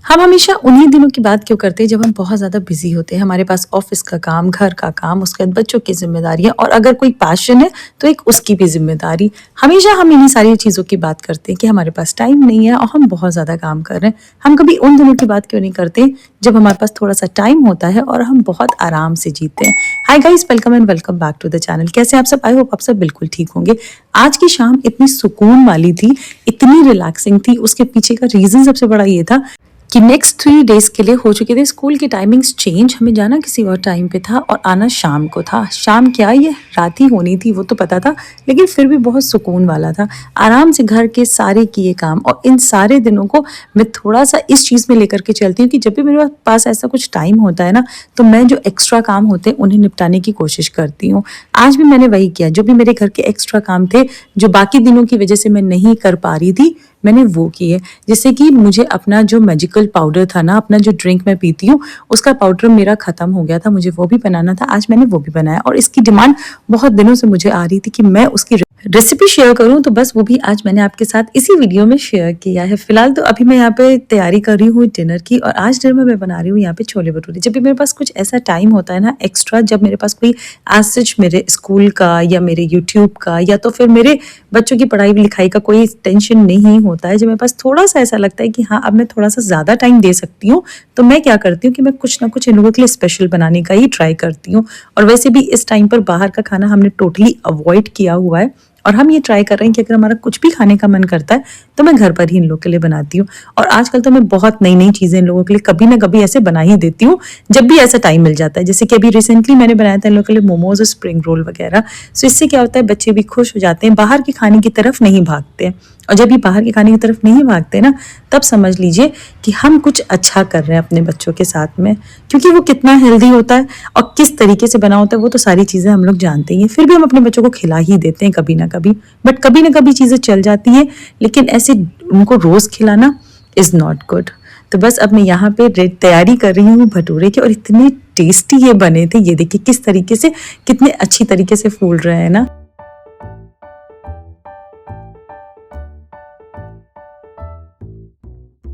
हम हमेशा उन्हीं दिनों की बात क्यों करते हैं जब हम बहुत ज़्यादा बिजी होते हैं। हमारे पास ऑफिस का काम, घर का काम, उसके बाद बच्चों की ज़िम्मेदारियाँ और अगर कोई पैशन है तो एक उसकी भी ज़िम्मेदारी। हमेशा हम इन्हीं सारी चीज़ों की बात करते हैं कि हमारे पास टाइम नहीं है और हम बहुत ज़्यादा काम कर रहे हैं। हम कभी उन दिनों की बात क्यों नहीं करते जब हमारे पास थोड़ा-सा टाइम होता है और हम बहुत आराम से जीते हैं। Hi guys, welcome and welcome back to the channel. कैसे हैं आप सब? आई होप आप सब बिल्कुल ठीक होंगे। आज की शाम इतनी सुकून वाली थी, इतनी रिलैक्सिंग थी। उसके पीछे का रीज़न सबसे बड़ा ये था कि नेक्स्ट 3 डेज के लिए हो चुके थे स्कूल की टाइमिंग्स चेंज। हमें जाना किसी और टाइम पे था और आना शाम को था। शाम क्या, ये रात ही होनी थी वो तो पता था, लेकिन फिर भी बहुत सुकून वाला था। आराम से घर के सारे किए काम, और इन सारे दिनों को मैं थोड़ा-सा इस चीज़ में लेकर के चलती हूँ कि जब भी मेरे पास ऐसा कुछ टाइम होता है ना, तो मैं जो एक्स्ट्रा काम होते हैं उन्हें निपटाने की कोशिश करती हूँ। आज भी मैंने वही किया। जो भी मेरे घर के एक्स्ट्रा काम थे, जो बाकी दिनों की वजह से मैं नहीं कर पा रही थी, मैंने वो किए। जैसे कि मुझे अपना जो मैजिकल पाउडर था ना, अपना जो ड्रिंक मैं पीती हूँ, उसका पाउडर मेरा ख़त्म हो गया था, मुझे वो भी बनाना था। आज मैंने वो भी बनाया और इसकी डिमांड बहुत दिनों से मुझे आ रही थी कि मैं उसकी रेसिपी शेयर करूं, तो बस वो भी आज मैंने आपके साथ इसी वीडियो में शेयर किया है। फिलहाल तो अभी मैं यहाँ पे तैयारी कर रही हूँ डिनर की, और आज डिनर में मैं बना रही हूँ यहाँ पे छोले भटूरे। जब भी मेरे पास कुछ ऐसा टाइम होता है ना एक्स्ट्रा, जब मेरे पास कोई एज सच मेरे स्कूल का या मेरे यूट्यूब का या तो फिर मेरे बच्चों की पढ़ाई लिखाई का कोई टेंशन नहीं होता है, जब मेरे पास थोड़ा सा ऐसा लगता है कि हाँ अब मैं थोड़ा सा ज़्यादा टाइम दे सकती हूँ, तो मैं क्या करती हूँ कि मैं कुछ ना कुछ इन लोगों के लिए स्पेशल बनाने का ही ट्राई करती हूँ। और वैसे भी इस टाइम पर बाहर का खाना हमने टोटली अवॉइड किया हुआ है, और हम ये ट्राई कर रहे हैं कि अगर हमारा कुछ भी खाने का मन करता है तो मैं घर पर ही इन लोगों के लिए बनाती हूँ। और आजकल तो मैं बहुत नई नई चीज़ें इन लोगों के लिए कभी ना कभी ऐसे बना ही देती हूँ जब भी ऐसा टाइम मिल जाता है। जैसे कि अभी रिसेंटली मैंने बनाया था इन लोगों के लिए मोमोज और स्प्रिंग रोल वगैरह। सो इससे क्या होता है, बच्चे भी खुश हो जाते हैं, बाहर के खाने की तरफ नहीं भागते हैं। और जब ये बाहर के खाने की तरफ नहीं भागते ना, तब समझ लीजिए कि हम कुछ अच्छा कर रहे हैं अपने बच्चों के साथ में, क्योंकि वो कितना हेल्दी होता है और किस तरीके से बना होता है वो तो सारी चीज़ें हम लोग जानते ही हैं। फिर भी हम अपने बच्चों को खिला ही देते हैं कभी ना कभी, बट कभी ना कभी चीज़ें चल जाती हैं, लेकिन ऐसे उनको रोज़ खिलाना इज़ नॉट गुड। तो बस अब मैं यहाँ पे तैयारी कर रही हूँ भटूरे की, और इतने टेस्टी ये बने थे। ये देखिए किस तरीके से, कितने अच्छी तरीके से फूल रहे हैं ना।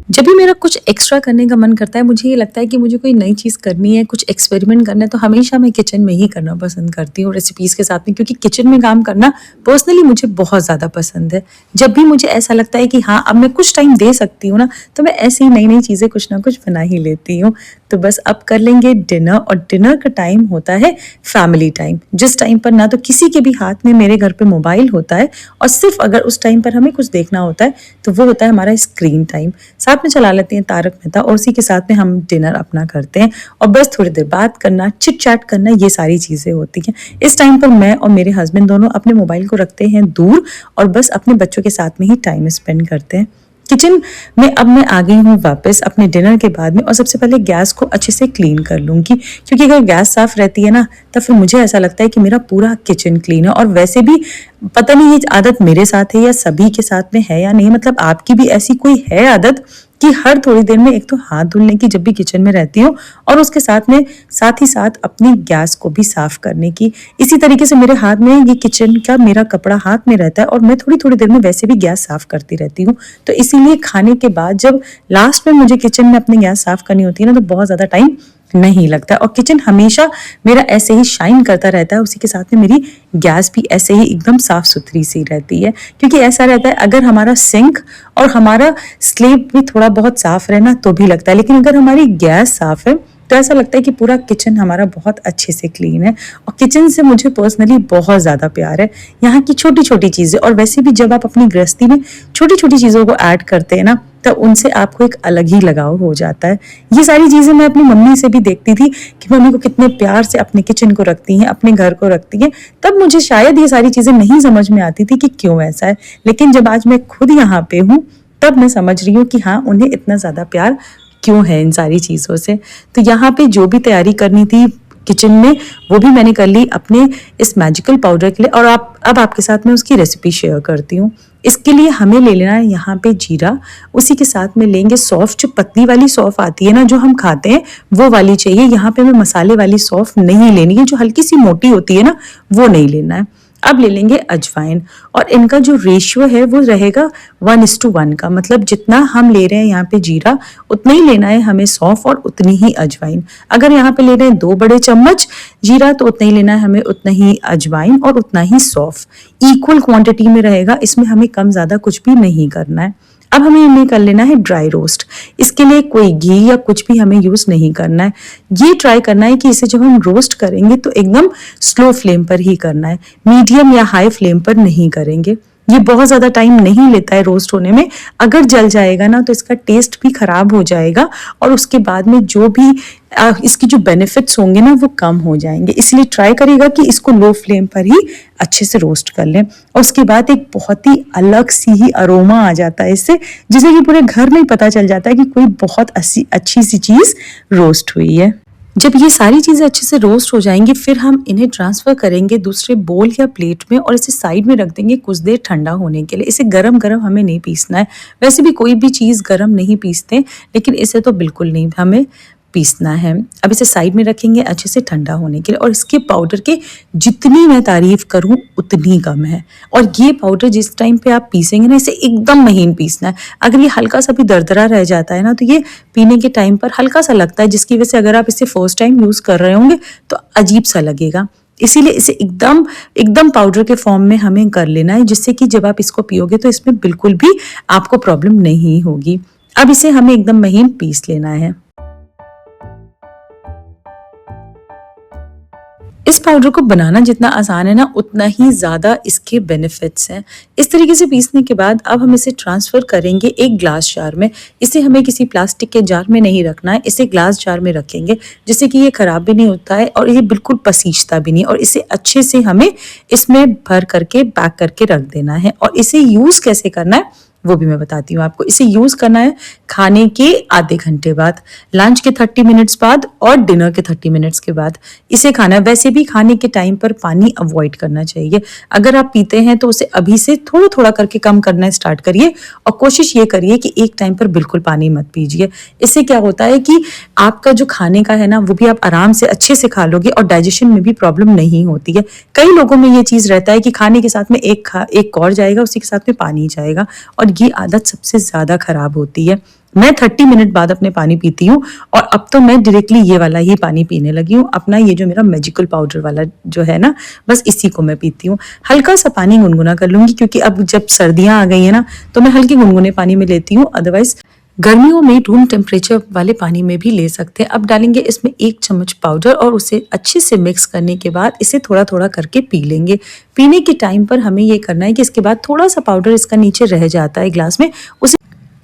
जब भी मेरा कुछ एक्स्ट्रा करने का मन करता है, मुझे ये लगता है कि मुझे कोई नई चीज़ करनी है, कुछ एक्सपेरिमेंट करना है, तो हमेशा मैं किचन में ही करना पसंद करती हूँ रेसिपीज़ के साथ में, क्योंकि किचन में काम करना पर्सनली मुझे बहुत ज़्यादा पसंद है। जब भी मुझे ऐसा लगता है कि हाँ अब मैं कुछ टाइम दे सकती हूँ ना, तो मैं ऐसी ही नई नई चीज़ें कुछ ना कुछ बना ही लेती हूँ। तो बस अब कर लेंगे डिनर, और डिनर का टाइम होता है फैमिली टाइम, जिस टाइम पर ना तो किसी के भी हाथ में मेरे घर पे मोबाइल होता है, और सिर्फ अगर उस टाइम पर हमें कुछ देखना होता है तो वो होता है हमारा स्क्रीन टाइम। साथ में चला लेते हैं तारक मेहता, और उसी के साथ में हम डिनर अपना करते हैं, और बस थोड़ी देर बात करना, चिट चैट करना, ये सारी चीज़ें होती हैं। इस टाइम पर मैं और मेरे हस्बैंड दोनों अपने मोबाइल को रखते हैं दूर, और बस अपने बच्चों के साथ में ही टाइम स्पेंड करते हैं। किचन में अब मैं आ गई हूँ वापस अपने डिनर के बाद में, और सबसे पहले गैस को अच्छे से क्लीन कर लूँगी, क्योंकि अगर गैस साफ रहती है ना, तब फिर मुझे ऐसा लगता है कि मेरा पूरा किचन क्लीन है। और वैसे भी पता नहीं ये आदत मेरे साथ है या सभी के साथ में है या नहीं, मतलब आपकी भी ऐसी कोई है आदत कि हर थोड़ी देर में एक तो हाथ धुलने की जब भी किचन में रहती हूँ, और उसके साथ ही साथ अपनी गैस को भी साफ करने की। इसी तरीके से मेरे हाथ में ये किचन का मेरा कपड़ा हाथ में रहता है, और मैं थोड़ी थोड़ी देर में वैसे भी गैस साफ करती रहती हूँ। तो इसीलिए खाने के बाद जब लास्ट में मुझे किचन में अपनी गैस साफ करनी होती है ना, तो बहुत ज़्यादा टाइम नहीं लगता है, और किचन हमेशा मेरा ऐसे ही शाइन करता रहता है। उसी के साथ में मेरी गैस भी ऐसे ही एकदम साफ सुथरी सी रहती है, क्योंकि ऐसा रहता है अगर हमारा सिंक और हमारा स्लेब भी थोड़ा बहुत साफ रहना तो भी लगता है, लेकिन अगर हमारी गैस साफ है तो ऐसा लगता है कि पूरा किचन हमारा बहुत अच्छे से क्लीन है। और किचन से मुझे पर्सनली बहुत ज़्यादा प्यार है, यहाँ की छोटी छोटी चीज़ें। और वैसे भी जब आप अपनी गृहस्थी में छोटी छोटी चीज़ों को ऐड करते हैं ना, तो उनसे आपको एक अलग ही लगाव हो जाता है। ये सारी चीज़ें मैं अपनी मम्मी से भी देखती थी कि मम्मी को कितने प्यार से अपने किचन को रखती हैं, अपने घर को रखती हैं। तब मुझे शायद ये सारी चीज़ें नहीं समझ में आती थी कि क्यों ऐसा है, लेकिन जब आज मैं खुद यहाँ पे हूँ, तब मैं समझ रही हूँ कि हाँ उन्हें इतना ज़्यादा प्यार क्यों है इन सारी चीज़ों से। तो यहाँ पे जो भी तैयारी करनी थी किचन में, वो भी मैंने कर ली अपने इस मैजिकल पाउडर के लिए, और अब आपके साथ में उसकी रेसिपी शेयर करती हूँ। इसके लिए हमें ले लेना है यहाँ पे जीरा, उसी के साथ में लेंगे सौंफ, जो पतली वाली सौंफ आती है ना जो हम खाते हैं, वो वाली चाहिए। यहाँ पे हमें मसाले वाली सौंफ नहीं लेनी है, जो हल्की सी मोटी होती है ना वो नहीं लेना है। अब ले लेंगे अजवाइन, और इनका जो रेशियो है वो रहेगा 1:1 का, मतलब जितना हम ले रहे हैं यहाँ पे जीरा उतना ही लेना है हमें सौंफ और उतनी ही अजवाइन। अगर यहाँ पे ले रहे हैं 2 बड़े चम्मच जीरा तो उतना ही लेना है हमें, उतना ही अजवाइन और उतना ही सौंफ। इक्वल क्वांटिटी में रहेगा, इसमें हमें कम ज़्यादा कुछ भी नहीं करना है। अब हमें इन्हें कर लेना है ड्राई रोस्ट। इसके लिए कोई घी या कुछ भी हमें यूज़ नहीं करना है। ये ट्राई करना है कि इसे जब हम रोस्ट करेंगे तो एकदम स्लो फ्लेम पर ही करना है, मीडियम या हाई फ्लेम पर नहीं करेंगे। ये बहुत ज़्यादा टाइम नहीं लेता है रोस्ट होने में। अगर जल जाएगा ना तो इसका टेस्ट भी खराब हो जाएगा और उसके बाद में जो भी इसकी जो बेनिफिट्स होंगे ना वो कम हो जाएंगे। इसलिए ट्राई करिएगा कि इसको लो फ्लेम पर ही अच्छे से रोस्ट कर लें, और उसके बाद एक बहुत ही अलग सी ही अरोमा आ जाता है इससे, जिसे कि पूरे घर में ही पता चल जाता है कि कोई बहुत अच्छी सी चीज़ रोस्ट हुई है। जब ये सारी चीज़ें अच्छे से रोस्ट हो जाएंगी फिर हम इन्हें ट्रांसफ़र करेंगे दूसरे बोल या प्लेट में और इसे साइड में रख देंगे कुछ देर ठंडा होने के लिए। इसे गरम गरम हमें नहीं पीसना है, वैसे भी कोई भी चीज़ गरम नहीं पीसते, लेकिन इसे तो बिल्कुल नहीं हमें पीसना है। अब इसे साइड में रखेंगे अच्छे से ठंडा होने के लिए, और इसके पाउडर के जितनी मैं तारीफ करूं उतनी कम है। और ये पाउडर जिस टाइम पे आप पीसेंगे ना इसे एकदम महीन पीसना है। अगर ये हल्का सा भी दरदरा रह जाता है ना तो ये पीने के टाइम पर हल्का सा लगता है, जिसकी वजह से अगर आप इसे फर्स्ट टाइम यूज़ कर रहे होंगे तो अजीब सा लगेगा। इसीलिए इसे एकदम एकदम पाउडर के फॉर्म में हमें कर लेना है, जिससे कि जब आप इसको पियोगे तो इसमें बिल्कुल भी आपको प्रॉब्लम नहीं होगी। अब इसे हमें एकदम महीन पीस लेना है। इस पाउडर को बनाना जितना आसान है ना उतना ही ज़्यादा इसके बेनिफिट्स हैं। इस तरीके से पीसने के बाद अब हम इसे ट्रांसफ़र करेंगे एक ग्लास जार में। इसे हमें किसी प्लास्टिक के जार में नहीं रखना है, इसे ग्लास जार में रखेंगे जिससे कि ये ख़राब भी नहीं होता है और ये बिल्कुल पसीजता भी नहीं। और इसे अच्छे से हमें इसमें भर करके पैक करके रख देना है। और इसे यूज़ कैसे करना है वो भी मैं बताती हूँ आपको। इसे यूज़ करना है खाने के आधे घंटे बाद, लंच के 30 मिनट्स बाद और डिनर के 30 मिनट्स के बाद इसे खाना है। वैसे भी खाने के टाइम पर पानी अवॉइड करना चाहिए। अगर आप पीते हैं तो उसे अभी से थोड़ा थोड़ा करके कम करना स्टार्ट करिए और कोशिश ये करिए कि एक टाइम पर बिल्कुल पानी मत पीजिए। इससे क्या होता है कि आपका जो खाने का है ना वो भी आप आराम से अच्छे से खा लोगे और डाइजेशन में भी प्रॉब्लम नहीं होती है। कई लोगों में ये चीज़ रहता है कि खाने के साथ में एक और जाएगा, उसी के साथ में पानी जाएगा, और ये आदत सबसे ज़्यादा खराब होती है। मैं 30 मिनट बाद अपने पानी पीती हूँ और अब तो मैं डायरेक्टली ये वाला ही पानी पीने लगी हूँ। अपना ये जो मेरा मैजिकल पाउडर वाला जो है ना बस इसी को मैं पीती हूँ। हल्का सा पानी गुनगुना कर लूँगी क्योंकि अब जब सर्दियाँ आ गई हैं ना तो मैं हल्के गुनगुने पानी में लेती हूँ, अदरवाइज गर्मियों में रूम टेम्परेचर वाले पानी में भी ले सकते हैं। अब डालेंगे इसमें 1 चम्मच पाउडर और उसे अच्छे से मिक्स करने के बाद इसे थोड़ा थोड़ा करके पी लेंगे। पीने के टाइम पर हमें ये करना है कि इसके बाद थोड़ा सा पाउडर इसका नीचे रह जाता है ग्लास में,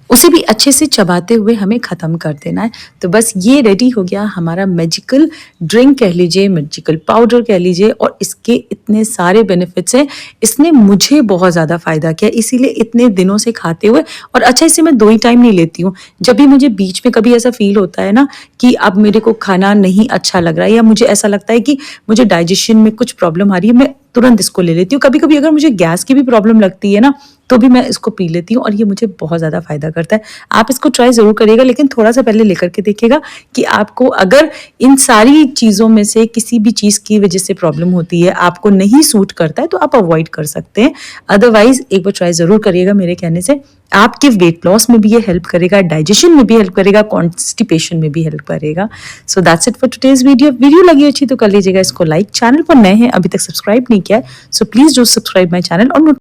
उसे भी अच्छे से चबाते हुए हमें ख़त्म कर देना है। तो बस ये रेडी हो गया हमारा मैजिकल ड्रिंक कह लीजिए, मैजिकल पाउडर कह लीजिए, और इसके इतने सारे बेनिफिट्स हैं। इसने मुझे बहुत ज़्यादा फ़ायदा किया, इसीलिए इतने दिनों से खाते हुए। और अच्छा इसे मैं 2 ही टाइम नहीं लेती हूँ। जब भी मुझे बीच में कभी ऐसा फील होता है ना कि अब मेरे को खाना नहीं अच्छा लग रहा है या मुझे ऐसा लगता है कि मुझे डाइजेशन में कुछ प्रॉब्लम आ रही है, मैं तुरंत इसको ले लेती हूँ। कभी कभी अगर मुझे गैस की भी प्रॉब्लम लगती है ना तो भी मैं इसको पी लेती हूँ और ये मुझे बहुत ज़्यादा फ़ायदा करता है। आप इसको ट्राई ज़रूर करिएगा, लेकिन थोड़ा सा पहले लेकर के देखिएगा कि आपको अगर इन सारी चीज़ों में से किसी भी चीज़ की वजह से प्रॉब्लम होती है, आपको नहीं सूट करता है तो आप अवॉइड कर सकते हैं। अदरवाइज एक बार ट्राई ज़रूर करिएगा मेरे कहने से। आपके वेट लॉस में भी ये हेल्प करेगा, डाइजेशन में भी हेल्प करेगा, कॉन्स्टिपेशन में भी हेल्प करेगा। So that's it for today's video लगी अच्छी तो कर लीजिएगा इसको लाइक। चैनल पर नए हैं अभी तक सब्सक्राइब नहीं किया है so please do subscribe my channel और